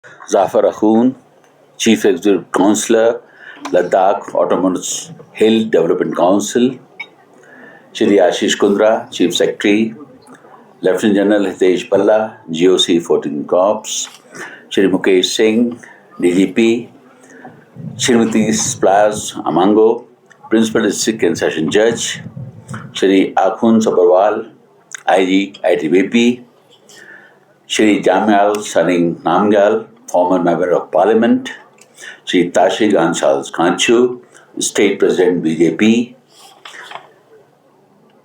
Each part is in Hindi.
Zafar Akhund, Chief Executive Councillor, Ladakh Autonomous Hill Development Council, Shri Ashish Kundra, Chief Secretary, Lieutenant General Hitesh Balla, GOC 14 Corps, Shri Mukesh Singh, DGP, Srimati Splaz Amango, Principal District and Session Judge, Shri Akhund Sabharwal, IG, ITBP, Shri Jamyal Saring Namgyal, former Member of Parliament, Shri Tashi Ganshal Kanchu, State President BJP,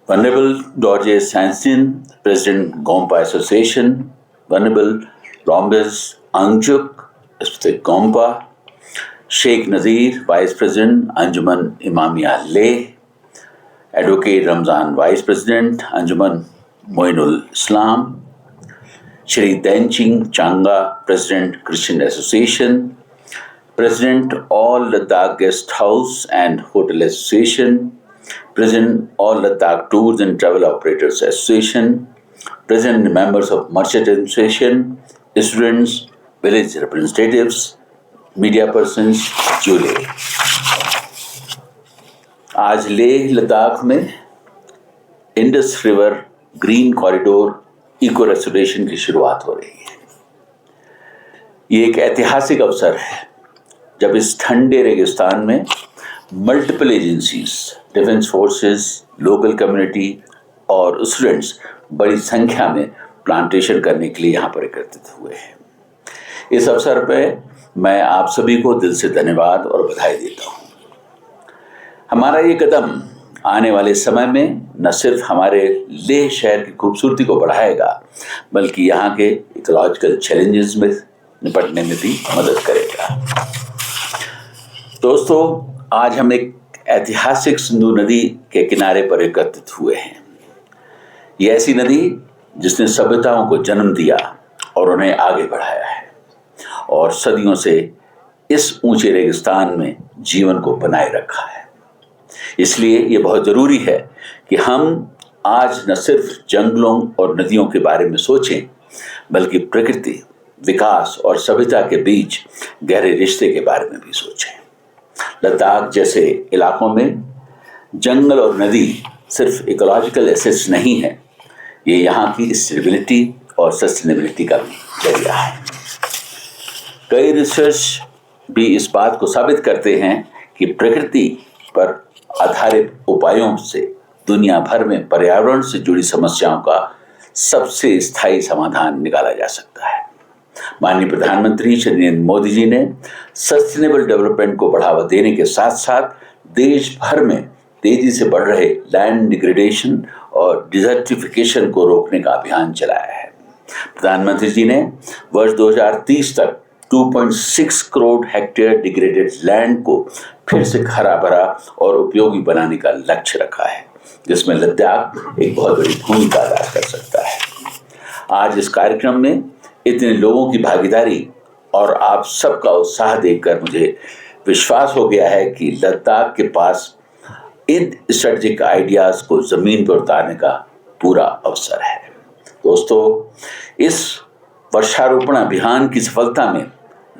Venerable Dorje Sansin, President Gompa Association, Venerable Rombiz Angjuk, State Gompa, Sheikh Nazir, Vice President, Anjuman Imamia Leh, Advocate Ramzan, Vice President, Anjuman Moinul Islam, Shri Denching Changa, President, Christian Association, President, All Ladakh Guest House and Hotel Association, President, All Ladakh Tours and Travel Operators Association, President, members of Merchant Association, students, village representatives, media persons जुड़े। आज लेह लद्दाख में Indus river green corridor eco restoration की शुरुआत हो रही है। ये एक ऐतिहासिक अवसर है जब इस ठंडे रेगिस्तान में multiple agencies, defence forces, local community और स्टूडेंट्स बड़ी संख्या में प्लांटेशन करने के लिए यहाँ पर एकत्रित हुए हैं। इस अवसर पर मैं आप सभी को दिल से धन्यवाद और बधाई देता हूँ। हमारा ये कदम आने वाले समय में न सिर्फ हमारे लेह शहर की खूबसूरती को बढ़ाएगा, बल्कि यहाँ के इकोलॉजिकल चैलेंजेस में निपटने में भी मदद करेगा। दोस्तों, आज हम एक ऐतिहासिक सिंधु नदी के किनारे पर एकत्रित हुए हैं। ये ऐसी नदी जिसने सभ्यताओं को जन्म दिया और उन्हें आगे बढ़ाया है और सदियों से इस ऊंचे रेगिस्तान में जीवन को बनाए रखा है। इसलिए ये बहुत ज़रूरी है कि हम आज न सिर्फ जंगलों और नदियों के बारे में सोचें, बल्कि प्रकृति, विकास और सभ्यता के बीच गहरे रिश्ते के बारे में भी सोचें। लद्दाख जैसे इलाकों में जंगल और नदी सिर्फ इकोलॉजिकल एसेट्स नहीं है, ये यहाँ की स्टेबिलिटी और सस्टेनेबिलिटी का भी जरिया है। कई रिसर्च भी इस बात को साबित करते हैं कि प्रकृति पर आधारित उपायों से दुनिया भर में पर्यावरण से जुड़ी समस्याओं का सबसे स्थायी समाधान निकाला जा सकता है। माननीय प्रधानमंत्री श्री नरेंद्र मोदी जी ने सस्टेनेबल डेवलपमेंट को बढ़ावा देने के साथ साथ देश भर में तेजी से बढ़ रहे लैंड डिग्रेडेशन और डिजर्टिफिकेशन को रोकने का अभियान चलाया है। प्रधानमंत्री जी ने वर्ष 2030 तक 2.6 करोड़ हेक्टेयर डिग्रेडेड लैंड को फिर से हरा भरा और उपयोगी बनाने का लक्ष्य रखा है, जिसमें लद्दाख एक बहुत बड़ी भूमिका अदा कर सकता है। आज इस कार्यक्रम में इतने लोगों की भागीदारी और आप सबका उत्साह देखकर मुझे विश्वास हो गया है कि लद्दाख के पास इन स्ट्रेटेजिक आइडियाज को जमीन पर उतारने का पूरा अवसर है। दोस्तों, इस वर्षारोपण अभियान की सफलता में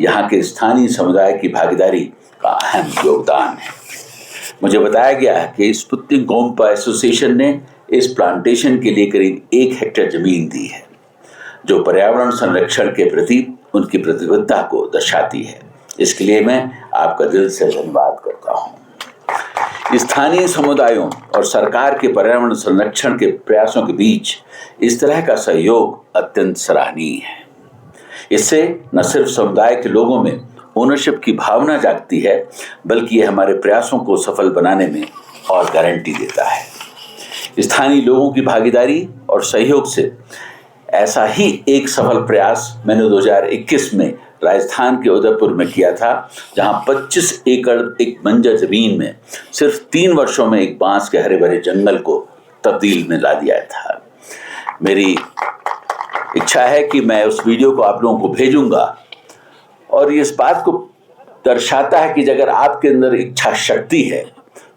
यहाँ के स्थानीय समुदाय की भागीदारी का अहम योगदान है। मुझे बताया गया है कि स्पुतनिक गोम्पा एसोसिएशन ने इस प्लांटेशन के लिए करीब 1 हेक्टेयर जमीन दी है, जो पर्यावरण संरक्षण के प्रति उनकी प्रतिबद्धता को दर्शाती है। इसके लिए मैं आपका दिल से धन्यवाद करता हूँ। स्थानीय समुदायों और सरकार के पर्यावरण संरक्षण के प्रयासों के बीच इस तरह का सहयोग अत्यंत सराहनीय है। इससे न सिर्फ समुदाय के लोगों में ओनरशिप की भावना जागती है, बल्कि यह हमारे प्रयासों को सफल बनाने में और गारंटी देता है। स्थानीय लोगों की भागीदारी और सहयोग से ऐसा ही एक सफल प्रयास मैंने 2021 में राजस्थान के उदयपुर में किया था, जहां 25 एकड़ एक बंजर जमीन में सिर्फ 3 वर्षों में एक बांस के हरे भरे जंगल को तब्दील में ला दिया था। मेरी इच्छा है कि मैं उस वीडियो को आप लोगों को भेजूंगा और ये इस बात को दर्शाता है कि अगर आपके अंदर इच्छा शक्ति है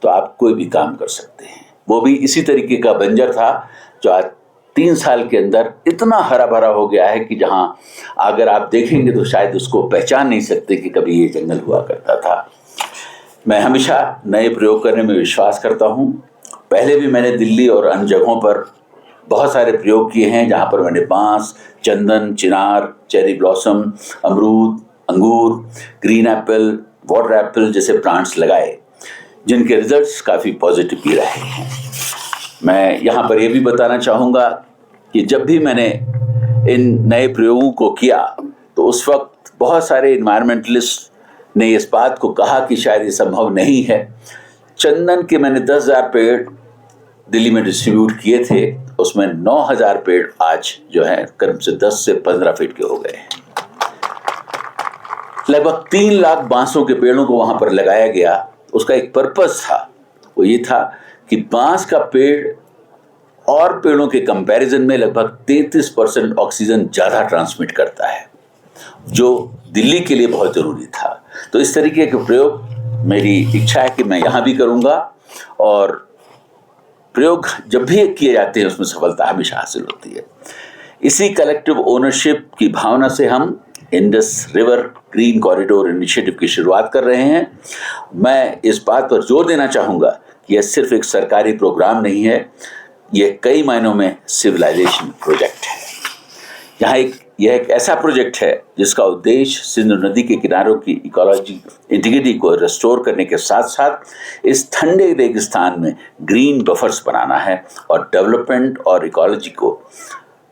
तो आप कोई भी काम कर सकते हैं। वो भी इसी तरीके का बंजर था जो आज 3 साल के अंदर इतना हरा भरा हो गया है कि जहां अगर आप देखेंगे तो शायद उसको पहचान नहीं सकते कि कभी ये जंगल हुआ करता था। मैं हमेशा नए प्रयोग करने में विश्वास करता हूं। पहले भी मैंने दिल्ली और अन्य जगहों पर बहुत सारे प्रयोग किए हैं जहां पर मैंने बांस, चंदन, चिनार, चेरी ब्लॉसम, अमरूद, अंगूर, ग्रीन एप्पल, वाटर एप्पल जैसे प्लांट्स लगाए, जिनके रिजल्ट्स काफ़ी पॉजिटिव भी रहे हैं। मैं यहाँ पर यह भी बताना चाहूँगा कि जब भी मैंने इन नए प्रयोगों को किया तो उस वक्त बहुत सारे इन्वायरमेंटलिस्ट ने इस बात को कहा कि शायद ये संभव नहीं है। चंदन के मैंने 10,000 पेड़ दिल्ली में डिस्ट्रीब्यूट किए थे, उसमें 9,000 पेड़ आज जो है करीब से 10 से 15 फीट के हो गए हैं। लगभग 3 लाख बांसों के पेड़ों को वहां पर लगाया गया। उसका एक पर्पस था, वो ये था कि बांस का पेड़ और पेड़ों के कंपैरिजन में लगभग 33% ऑक्सीजन ज़्यादा ट्रांसमिट करता है, जो दिल्ली के लिए बहुत ज़रूरी था। तो इस तरीके के प्रयोग मेरी इच्छा है कि मैं यहाँ भी करूँगा, और प्रयोग जब भी किए जाते हैं उसमें सफलता हमेशा हासिल होती है। इसी कलेक्टिव ओनरशिप की भावना से हम Indus river green corridor initiative की शुरुआत कर रहे हैं। मैं इस बात पर जोर देना चाहूँगा कि यह सिर्फ एक सरकारी प्रोग्राम नहीं है, यह कई मायनों में सिविलाइजेशन प्रोजेक्ट है। यह एक ऐसा प्रोजेक्ट है जिसका उद्देश्य सिंधु नदी के किनारों की इकोलॉजी इंटीग्रिटी को रिस्टोर करने के साथ साथ इस ठंडे रेगिस्तान में ग्रीन बफर्स बनाना है और डेवलपमेंट और इकोलॉजी को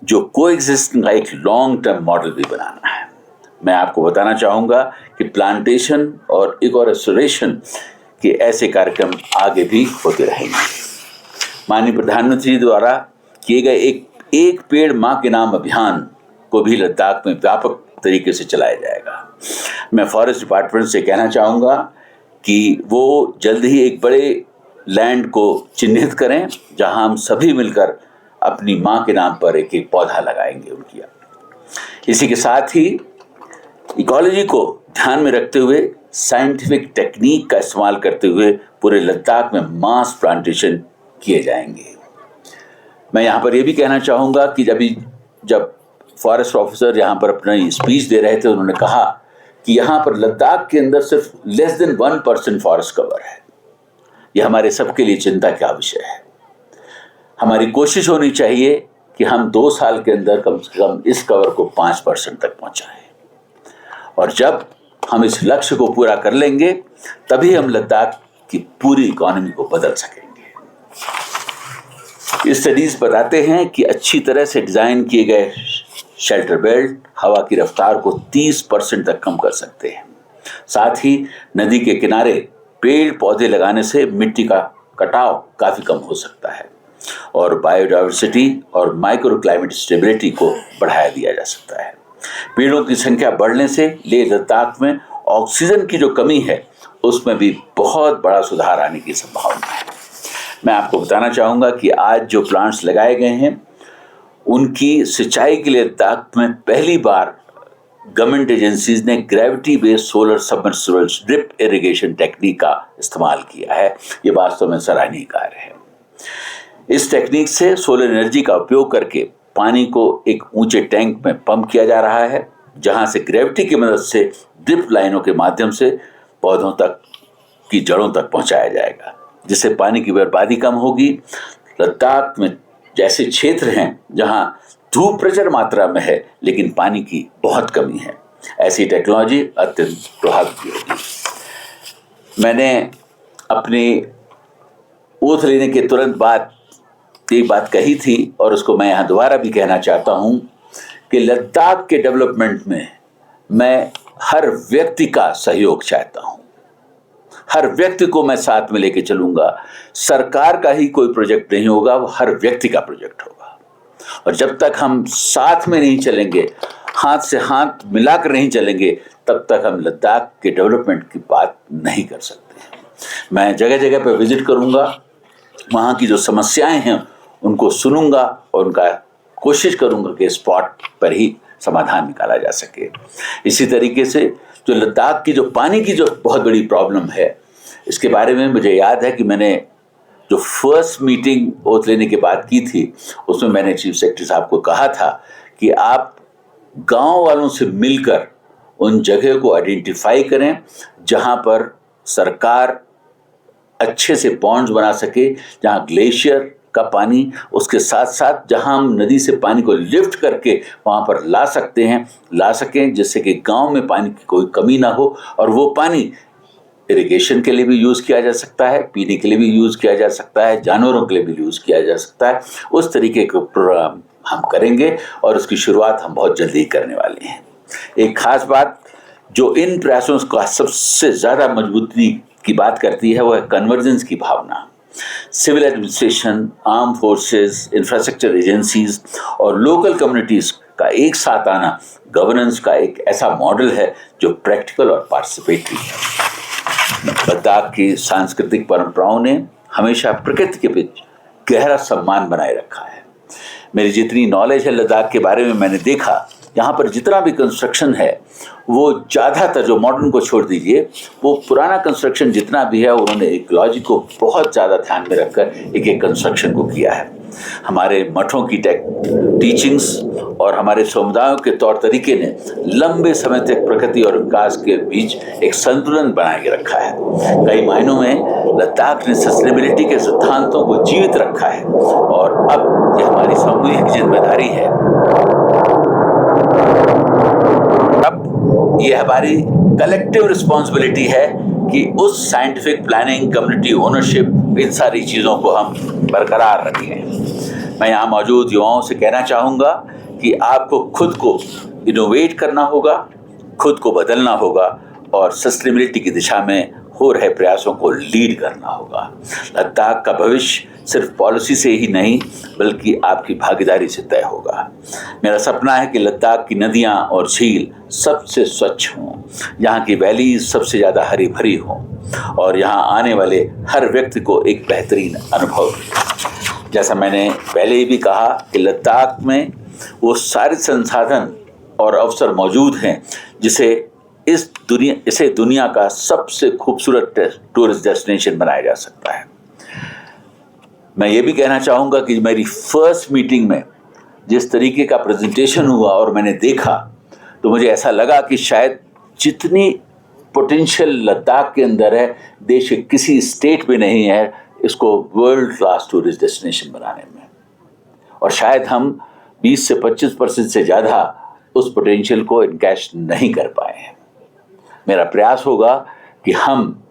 जो कोएग्जिस्टिंग का एक लॉन्ग टर्म मॉडल भी बनाना है। मैं आपको बताना चाहूँगा कि प्लांटेशन और इको रेस्टोरेशन के ऐसे कार्यक्रम आगे भी होते रहेंगे। माननीय प्रधानमंत्री द्वारा किए गए एक पेड़ माँ के नाम अभियान को भी लद्दाख में व्यापक तरीके से चलाया जाएगा। मैं फॉरेस्ट डिपार्टमेंट से कहना चाहूँगा कि वो जल्द ही एक बड़े लैंड को चिन्हित करें जहां हम सभी मिलकर अपनी माँ के नाम पर एक एक पौधा लगाएंगे उनकी। इसी के साथ ही इकोलॉजी को ध्यान में रखते हुए साइंटिफिक टेक्निक का इस्तेमाल करते हुए पूरे लद्दाख में मास प्लांटेशन किए जाएंगे। मैं यहाँ पर यह भी कहना चाहूँगा कि जब फॉरेस्ट ऑफिसर यहाँ पर अपनी स्पीच दे रहे थे, उन्होंने कहा कि यहाँ पर लद्दाख के अंदर सिर्फ लेस देन 1% फॉरेस्ट कवर है। यह हमारे सबके लिए चिंता का विषय है। हमारी कोशिश होनी चाहिए कि हम 2 साल के अंदर कम से कम इस कवर को 5% तक पहुँचाएं, और जब हम इस लक्ष्य को पूरा कर लेंगे तभी हम लद्दाख की पूरी इकोनॉमी को बदल सकेंगे। स्टडीज बताते हैं कि अच्छी तरह से डिज़ाइन किए गए शेल्टर बेल्ट हवा की रफ्तार को 30% तक कम कर सकते हैं। साथ ही नदी के किनारे पेड़ पौधे लगाने से मिट्टी का कटाव काफ़ी कम हो सकता है और बायोडाइवर्सिटी और माइक्रो क्लाइमेट स्टेबिलिटी को बढ़ाया दिया जा सकता है। पेड़ों की संख्या बढ़ने से लेह लद्दाख में ऑक्सीजन की जो कमी है उसमें भी बहुत बड़ा सुधार आने की संभावना है। मैं आपको बताना चाहूँगा कि आज जो प्लांट्स लगाए गए हैं उनकी सिंचाई के लिए लद्दाख में पहली बार गवर्नमेंट एजेंसीज ने gravity based solar submersibles drip irrigation technique का इस्तेमाल किया है। ये वास्तव में सराहनीय कार्य है। इस टेक्निक से सोलर एनर्जी का उपयोग करके पानी को एक ऊंचे टैंक में पंप किया जा रहा है, जहां से ग्रेविटी की मदद से ड्रिप लाइनों के माध्यम से पौधों तक की जड़ों तक पहुंचाया जाएगा, जिससे पानी की बर्बादी कम होगी। लद्दाख में जैसे क्षेत्र हैं जहां धूप प्रचुर मात्रा में है लेकिन पानी की बहुत कमी है, ऐसी टेक्नोलॉजी अत्यंत प्रभावी होगी। मैंने अपनी ओथ लेने के तुरंत बाद एक बात कही थी और उसको मैं यहाँ दोबारा भी कहना चाहता हूँ कि लद्दाख के डेवलपमेंट में मैं हर व्यक्ति का सहयोग चाहता हूँ। हर व्यक्ति को मैं साथ में लेके चलूँगा। सरकार का ही कोई प्रोजेक्ट नहीं होगा, वो हर व्यक्ति का प्रोजेक्ट होगा। और जब तक हम साथ में नहीं चलेंगे, हाथ से हाथ मिलाकर नहीं चलेंगे, तब तक हम लद्दाख के डेवलपमेंट की बात नहीं कर सकते। मैं जगह जगह पर विजिट करूँगा, वहाँ की जो समस्याएं हैं उनको सुनूंगा और उनका कोशिश करूँगा कि स्पॉट पर ही समाधान निकाला जा सके। इसी तरीके से जो लद्दाख की जो पानी की जो बहुत बड़ी प्रॉब्लम है, इसके बारे में मुझे याद है कि मैंने जो फर्स्ट मीटिंग ओथ लेने के बाद की थी, उसमें मैंने चीफ सेक्रेटरी साहब को कहा था कि आप गांव वालों से मिलकर उन जगह को आइडेंटिफाई करें जहां पर सरकार अच्छे से पॉन्ड्स बना सके, जहां ग्लेशियर का पानी, उसके साथ साथ जहां हम नदी से पानी को लिफ्ट करके वहां पर ला सकें, जिससे कि गांव में पानी की कोई कमी ना हो और वो पानी इरिगेशन के लिए भी यूज़ किया जा सकता है, पीने के लिए भी यूज़ किया जा सकता है, जानवरों के लिए भी यूज़ किया जा सकता है। उस तरीके का प्रोग्राम हम करेंगे और उसकी शुरुआत हम बहुत जल्दी करने वाले हैं। एक खास बात जो इन प्रयासों का सबसे ज़्यादा मजबूती की बात करती है वो है कन्वर्जेंस की भावना। Civil administration, arm forces, infrastructure agencies और लोकल कम्युनिटीज़ का एक साथ आना गवर्नेंस का एक ऐसा मॉडल है जो प्रैक्टिकल और पार्टिसिपेटरी है। लद्दाख की सांस्कृतिक परंपराओं ने हमेशा प्रकृति के बीच गहरा सम्मान बनाए रखा है। मेरी जितनी नॉलेज है लद्दाख के बारे में, मैंने देखा यहाँ पर जितना भी कंस्ट्रक्शन है वो ज़्यादातर, जो मॉडर्न को छोड़ दीजिए, वो पुराना कंस्ट्रक्शन जितना भी है उन्होंने इकोलॉजी को बहुत ज़्यादा ध्यान में रखकर एक एक कंस्ट्रक्शन को किया है। हमारे मठों की टीचिंग्स और हमारे समुदायों के तौर तरीके ने लंबे समय तक प्रकृति और विकास के बीच एक संतुलन बना के रखा है। कई मायनों में लद्दाख ने सस्टेनेबिलिटी के सिद्धांतों को जीवित रखा है और अब यह हमारी सामूहिक जिम्मेदारी है। अब यह हमारी कलेक्टिव रिस्पॉन्सिबिलिटी है कि उस साइंटिफिक प्लानिंग, कम्युनिटी ओनरशिप, इन सारी चीज़ों को हम बरकरार रखें। मैं यहाँ मौजूद युवाओं से कहना चाहूँगा कि आपको खुद को इनोवेट करना होगा, खुद को बदलना होगा और सस्टेनेबिलिटी की दिशा में हो रहे प्रयासों को लीड करना होगा। लद्दाख का भविष्य सिर्फ पॉलिसी से ही नहीं बल्कि आपकी भागीदारी से तय होगा। मेरा सपना है कि लद्दाख की नदियाँ और झील सबसे स्वच्छ हों, यहाँ की वैलीज सबसे ज़्यादा हरी भरी हों और यहाँ आने वाले हर व्यक्ति को एक बेहतरीन अनुभव मिले। जैसा मैंने पहले ही भी कहा कि लद्दाख में वो सारे संसाधन और अवसर मौजूद हैं इसे दुनिया का सबसे खूबसूरत टूरिस्ट डेस्टिनेशन बनाया जा सकता है। मैं ये भी कहना चाहूँगा कि मेरी फर्स्ट मीटिंग में जिस तरीके का प्रेजेंटेशन हुआ और मैंने देखा तो मुझे ऐसा लगा कि शायद जितनी पोटेंशियल लद्दाख के अंदर है देश के किसी स्टेट में नहीं है इसको वर्ल्ड क्लास टूरिस्ट डेस्टिनेशन बनाने में, और शायद हम 20 से 25% से ज़्यादा उस पोटेंशियल को इनकैश नहीं कर पाए हैं। मेरा प्रयास होगा कि हम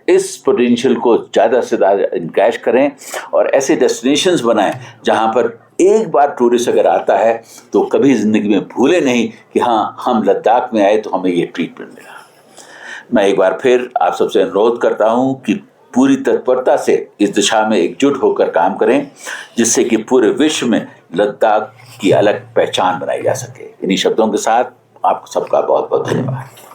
इस पोटेंशियल को ज़्यादा से ज़्यादा इनकैश करें और ऐसे डेस्टिनेशंस बनाएं जहां पर एक बार टूरिस्ट अगर आता है तो कभी ज़िंदगी में भूले नहीं कि हाँ, हम लद्दाख में आए तो हमें ये ट्रीटमेंट मिला। मैं एक बार फिर आप सबसे अनुरोध करता हूं कि पूरी तत्परता से इस दिशा में एकजुट होकर काम करें जिससे कि पूरे विश्व में लद्दाख की अलग पहचान बनाई जा सके। इन्हीं शब्दों के साथ आपको सबका बहुत बहुत धन्यवाद।